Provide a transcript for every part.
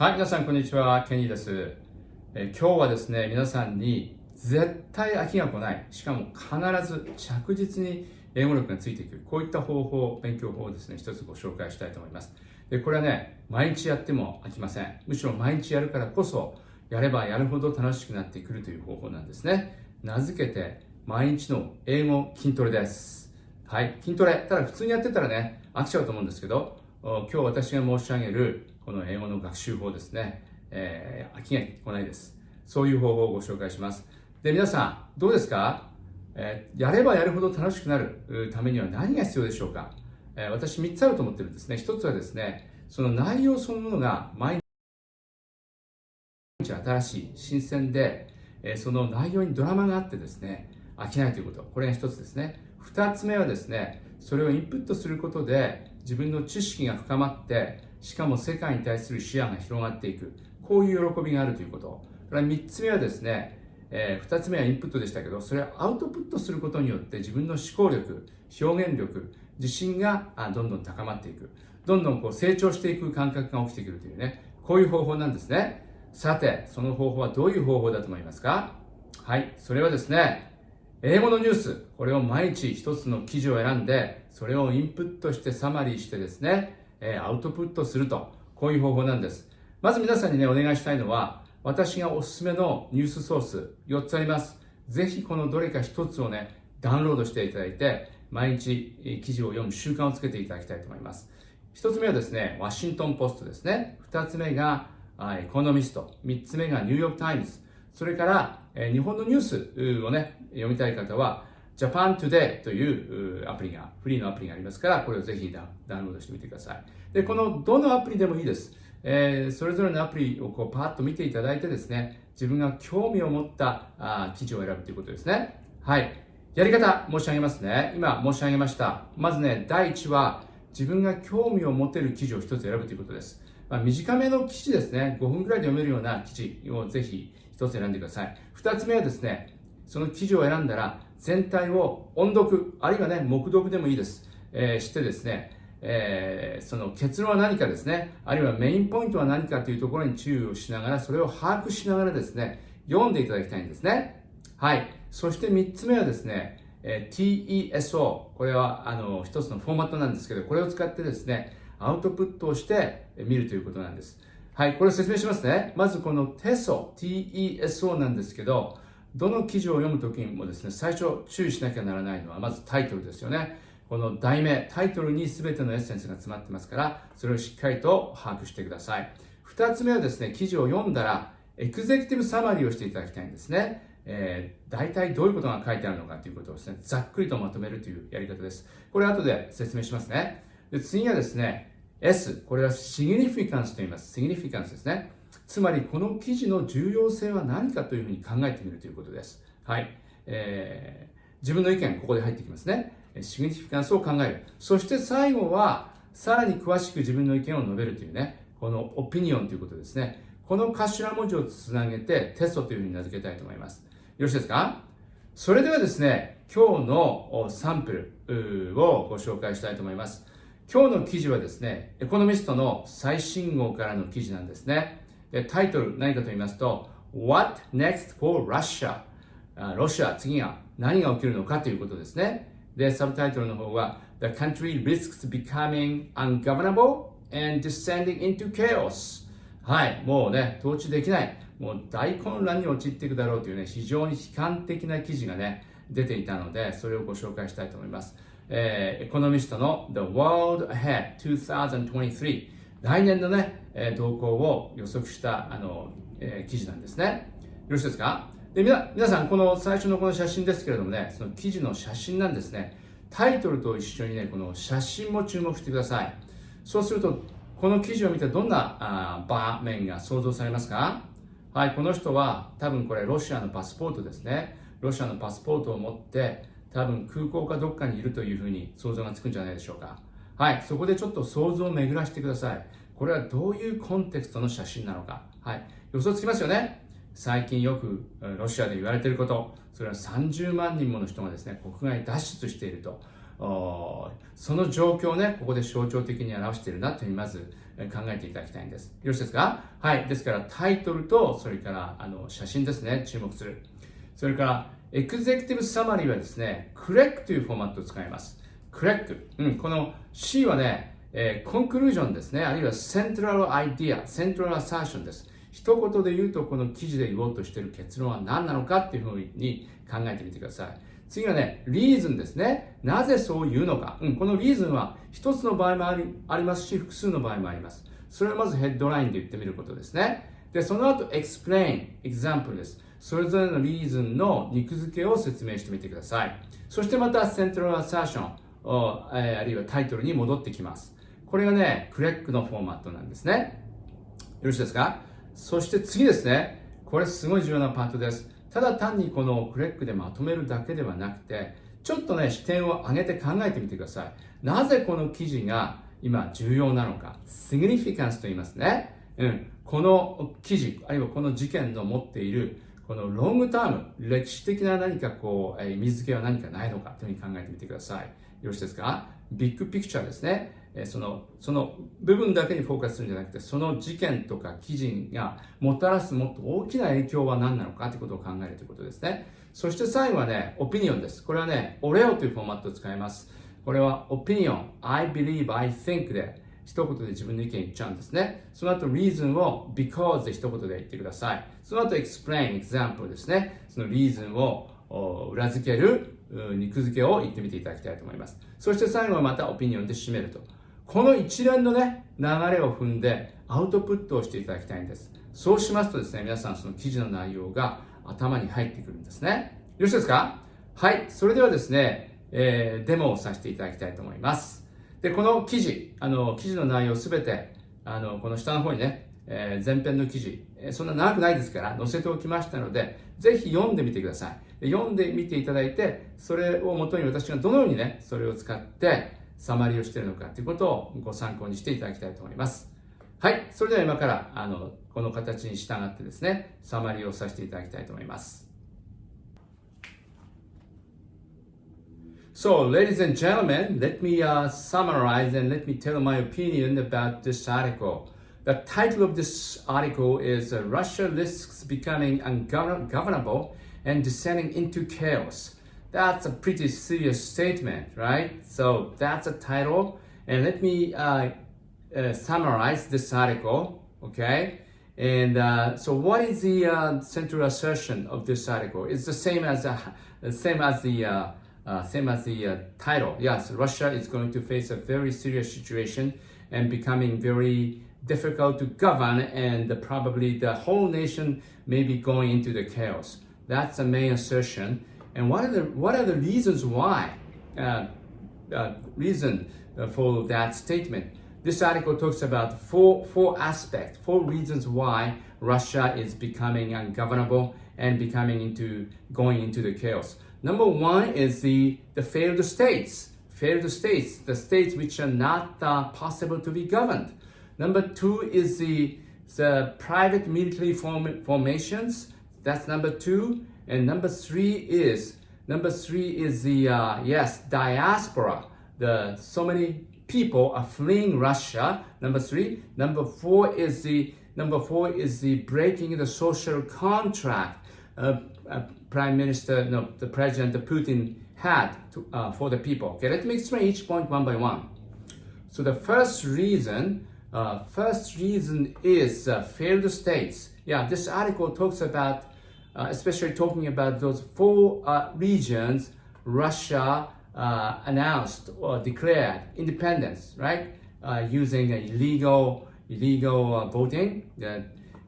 はい、皆さんこんにちは、ケニーです。今日はですね、皆さんに絶対飽きが来ない、しかも必ず着実に英語力がついていく、こういった方法、勉強法をですね、一つご紹介したいと思います。で、これはね、毎日やっても飽きません。むしろ毎日やるからこそ、やればやるほど楽しくなってくるという方法なんですね。名付けて、毎日の英語筋トレです。はい、筋トレ。ただ普通にやってたらね、飽きちゃうと思うんですけど、今日私が申し上げるこの英語の学習法ですね、飽きが来ないです。そういう方法をご紹介します。で、皆さんどうですか？やればやるほど楽しくなるためには何が必要でしょうか？私3つあると思ってるんですね。1つはですね、その内容そのものが毎日新しい、新鮮で、その内容にドラマがあってですね、飽きないということ。これが1つですね。2つ目はですね、それをインプットすることで自分の知識が深まって、しかも世界に対する視野が広がっていく。こういう喜びがあるということ。これは3つ目はですね、2つ目はインプットでしたけど、それをアウトプットすることによって自分の思考力、表現力、自信がどんどん高まっていく。どんどん成長していく感覚が起きてくるというね、こういう方法なんですね。さて、その方法はどういう方法だと思いますか？はい、それはですね、英語のニュース、これを毎日一つの記事を選んで、それをインプットしてサマリーしてですね、アウトプットすると、こういう方法なんです。まず皆さんにね、お願いしたいのは、私がおすすめのニュースソース、4つあります。ぜひこのどれか1つをね、ダウンロードしていただいて、毎日記事を読む習慣をつけていただきたいと思います。1つ目はですね、ワシントンポストですね。2つ目がエコノミスト。3つ目がニューヨークタイムズ。それから、日本のニュースをね、読みたい方は、Japan Today というアプリが、フリーのアプリがありますから、これをぜひダウンロードしてみてください。で、このどのアプリでもいいです。それぞれのアプリをパーッと見ていただいてですね、自分が興味を持った記事を選ぶということですね。はい。やり方申し上げますね。今申し上げました。まずね、第1は自分が興味を持てる記事を一つ選ぶということです。短めの記事ですね。5分くらいで読めるような記事をぜひ一つ選んでください。2つ目はですね、その記事を選んだら全体を音読、あるいはね、黙読でもいいです。してですね、その結論は何かですね、あるいはメインポイントは何かというところに注意をしながら、それを把握しながらですね、読んでいただきたいんですね。はい。そして3つ目はですね、TESO。これは一つのフォーマットなんですけど、これを使ってですね、アウトプットをして見るということなんです。はい。これを説明しますね。まずこの TESO なんですけど、どの記事を読むときにもですね、最初注意しなきゃならないのは、まずタイトルですよね。この題名、タイトルに全てのエッセンスが詰まってますから、それをしっかりと把握してください。2つ目はですね、記事を読んだら、エグゼクティブサマリーをしていただきたいんですね。大体どういうことが書いてあるのかということをですね、ざっくりとまとめるというやり方です。これ後で説明しますね。で、次はですね、S、これは significance と言います。significance ですね。つまり、この記事の重要性は何かというふうに考えてみるということです。はい。自分の意見、ここで入ってきますね。significance を考える。そして最後は、さらに詳しく自分の意見を述べるというね、このオピニオンということですね。この頭文字をつなげて、テストというふうに名付けたいと思います。よろしいですか？それではですね、今日のサンプルをご紹介したいと思います。今日の記事はですね、エコノミストの最新号からの記事なんですね。で、タイトル何かと言いますと、What next for Russia？ ロシア、次が何が起きるのかということですね。で、サブタイトルの方は、The country risks becoming ungovernable and descending into chaos。はい、もうね、統治できない、もう大混乱に陥っていくだろうというね、非常に悲観的な記事がね、出ていたので、それをご紹介したいと思います。エコノミストの The World Ahead 2023、来年のね、動向を予測した記事なんですね。よろしいですか？で、皆さん、この最初のこの写真ですけれどもね、その記事の写真なんですね。タイトルと一緒にね、この写真も注目してください。そうすると、この記事を見てどんな場面が想像されますか？はい、この人は多分これロシアのパスポートですね。ロシアのパスポートを持って多分空港かどっかにいるというふうに想像がつくんじゃないでしょうか。はい、そこでちょっと想像を巡らしてください。これはどういうコンテクストの写真なのか。はい、予想つきますよね。最近よくロシアで言われていること、それは30万人もの人がですね、国外脱出していると。その状況をね、ここで象徴的に表しているなというふうにまず考えていただきたいんです。よろしいですか？はい。ですからタイトルと、それから写真ですね、注目する。それから、エグゼクティブサマリーはですね、correct というフォーマットを使います。correct。この C はね、コンクルージョンですね、あるいはセントラルアイディア、セントラルアサーションです。一言で言うと、この記事で言おうとしている結論は何なのかっていうふうに考えてみてください。次はね、リーズンですね。なぜそう言うのか。このリーズンは一つの場合もありますし、複数の場合もあります。それをまずヘッドラインで言ってみることですね。で、その後、explain、example です。それぞれのリーズンの肉付けを説明してみてください。そしてまた、セントラルアサーション、あるいはタイトルに戻ってきます。これがね、クレックのフォーマットなんですね。よろしいですか？そして次ですね。これすごい重要なパートです。ただ単にこのクレックでまとめるだけではなくて、ちょっとね、視点を上げて考えてみてください。なぜこの記事が今重要なのか。significance と言いますね。この記事、あるいはこの事件の持っている、このロングターム、歴史的な何か意味付けは何かないのかというふうに考えてみてください。よろしいですか？ビッグピクチャーですね。その部分だけにフォーカスするんじゃなくて、その事件とか記事がもたらすもっと大きな影響は何なのかということを考えるということですね。そして最後はね、オピニオンです。これはね、オレオというフォーマットを使います。これはオピニオン、I believe, I think で一言で自分の意見言っちゃうんですね。その後 reason を because で一言で言ってください。その後 explain, example ですね。その reason を裏付ける肉付けを言ってみていただきたいと思います。そして最後はまたオピニオンで締めると。この一連のね、流れを踏んでアウトプットをしていただきたいんです。そうしますとですね、皆さんその記事の内容が頭に入ってくるんですね。よろしいですか？はい。それではですね、デモをさせていただきたいと思います。で、この記事の内容すべて、この下の方にね、前編の記事、そんな長くないですから載せておきましたので、ぜひ読んでみてください。読んでみていただいて、それをもとに私がどのようにね、それを使ってサマリーをしているのかということをご参考にしていただきたいと思います。はい。それでは今から、この形に従ってですね、サマリーをさせていただきたいと思います。So, ladies and gentlemen, let me summarize and let me tell my opinion about this article. The title of this article is Russia Risks Becoming Ungovernable and Descending into Chaos. That's a pretty serious statement, right? So that's a title. And let me summarize this article, okay? And so what is the central assertion of this article? It's the same as the title. Yes, Russia is going to face a very serious situation and becoming very difficult to govern, and probably the whole nation may be going into the chaos. That's the main assertion. And what are the reasons why? Reason for that statement. This article talks about four reasons why Russia is becoming ungovernable and going into the chaos. Number one is the failed states. The states which are not possible to be governed. Number two is the private military formations. That's number two. And number three is the diaspora. So many people are fleeing Russia. Number three. Number four is the breaking the social contract. The President Putin had for the people. Okay, let me explain each point one by one. So the first reason is failed states. Yeah, this article talks about, especially talking about those four regions Russia announced or declared independence, right? Using illegal voting,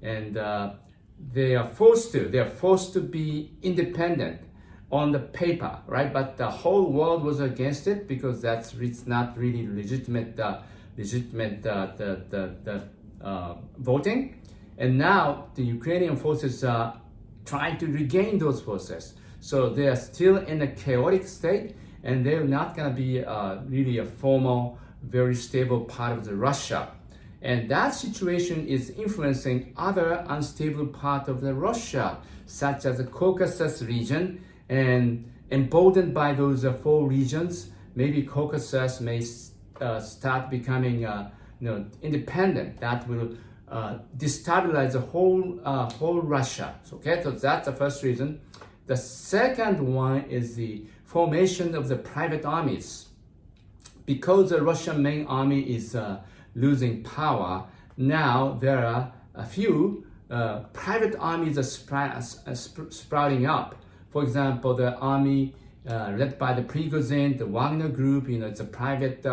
and they are forced to be independent on the paper, right? But the whole world was against it because it's not really legitimate voting. And now the Ukrainian forces are trying to regain those forces. So they are still in a chaotic state, and they're not going to be really a formal, very stable part of the Russia. And that situation is influencing other unstable parts of the Russia, such as the Caucasus region, and emboldened by those four regions, maybe Caucasus may start becoming independent. That will destabilize the whole Russia. So that's the first reason. The second one is the formation of the private armies. Because the Russian main army is losing power, now there are a few private armies are sprouting up. For example, the army led by the Prigozhin, the Wagner group, it's a private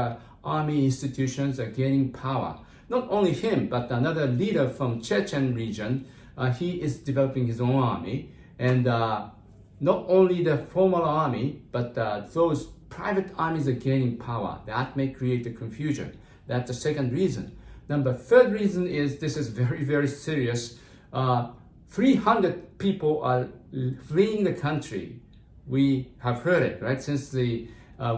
army institutions are gaining power. Not only him, but another leader from Chechen region, he is developing his own army. And not only the formal army, but those private armies are gaining power. That may create a confusion. That's the second reason. Third reason is this is very, very serious. 300 people are fleeing the country. We have heard it, right?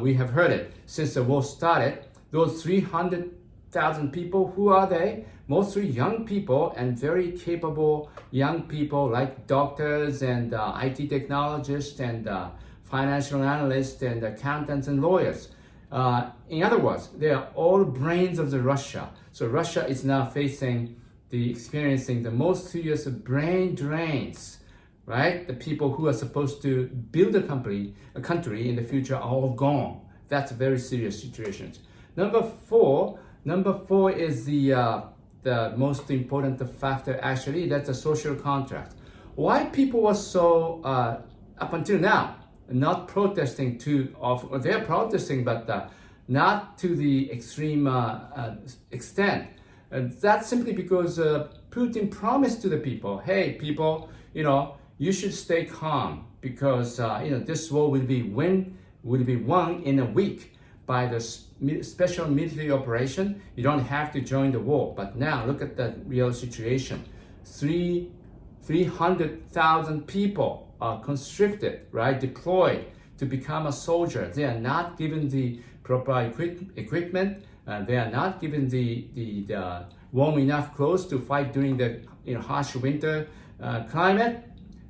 We have heard it since the war started. Those 300,000 people, who are they? Mostly young people and very capable young people like doctors and IT technologists and financial analysts and accountants and lawyers. In other words, they are all brains of the Russia. So Russia is now experiencing the most serious brain drains, right? The people who are supposed to build a country in the future are all gone. That's a very serious situation. Number four is the most important factor, actually. That's a social contract. Why people were so up until now not protesting too often? They're protesting, but not to the extreme extent. That's simply because Putin promised to the people, hey, people, you should stay calm because this war will be won in a week by the special military operation. You don't have to join the war. But now look at the real situation. 300,000 people are conscripted, right? Deployed to become a soldier. They are not given the proper equipment. They are not given the warm enough clothes to fight during the harsh winter climate.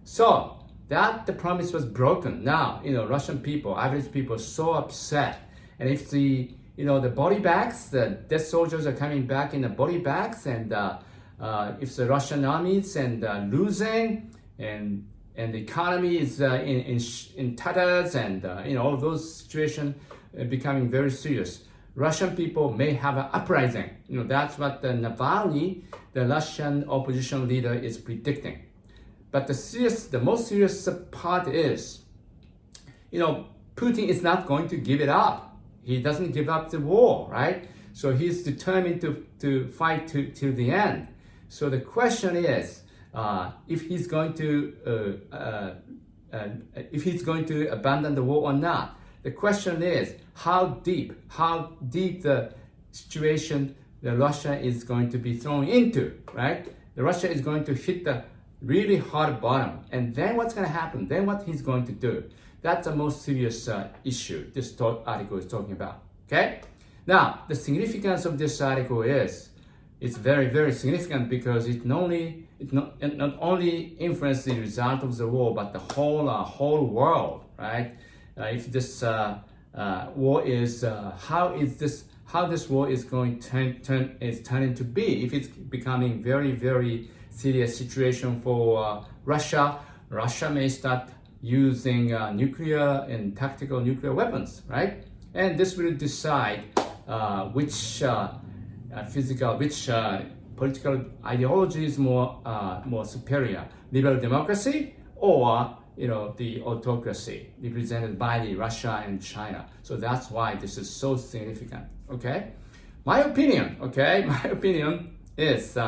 So that the promise was broken. Now Russian people, average people, are so upset. And if the body bags, the dead soldiers are coming back in the body bags, and if the Russian armies and losing, and the economy is in tatters, and all those situations becoming very serious, Russian people may have an uprising. That's what the Navalny, the Russian opposition leader, is predicting. But the most serious part is, Putin is not going to give it up. He doesn't give up the war, right? So he's determined to fight till the end. So the question is, if he's going to abandon the war or not. The question is how deep the situation that Russia is going to be thrown into, right? The Russia is going to hit the really hard bottom, and then what's going to happen? Then what he's going to do? That's the most serious issue this article is talking about. Okay. Now the significance of this article it's very, very significant because it not only influences the result of the war, but the whole world, right? If this war is how this war is going to turn to be. If it's becoming very, very serious situation for Russia may start using nuclear and tactical nuclear weapons, right? And this will decide which political ideology is more superior: liberal democracy or the autocracy represented by the Russia and China. So that's why this is so significant. Okay, my opinion is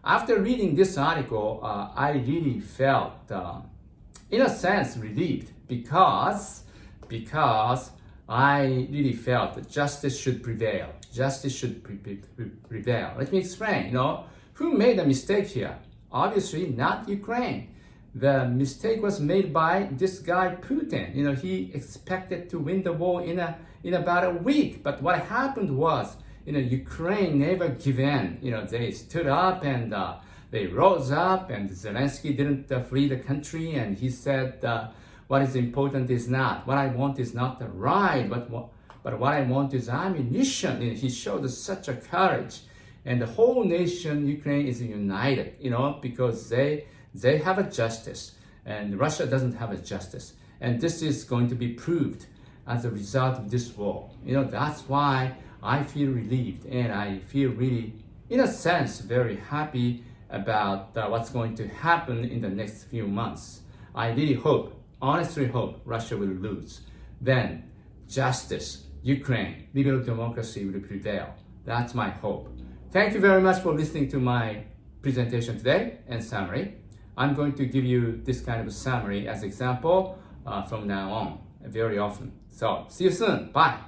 after reading this article, I really felt in a sense relieved because I really felt that justice should prevail. Justice should prevail. Let me explain. Who made a mistake here? Obviously not Ukraine. The mistake was made by this guy Putin. He expected to win the war in about a week. But what happened was, Ukraine never gave in. They stood up and they rose up, and Zelensky didn't flee the country, and he said, what is important is not. What I want is not the ride, but what I want is ammunition. And he showed such a courage. And the whole nation, Ukraine, is united, because they have a justice. And Russia doesn't have a justice. And this is going to be proved as a result of this war. That's why I feel relieved. And I feel really, in a sense, very happy about what's going to happen in the next few months. I really hope, honestly hope, Russia will lose. Then justice, Ukraine, liberal democracy will prevail. That's my hope. Thank you very much for listening to my presentation today and summary. I'm going to give you this kind of a summary as example from now on very often. So see you soon. Bye.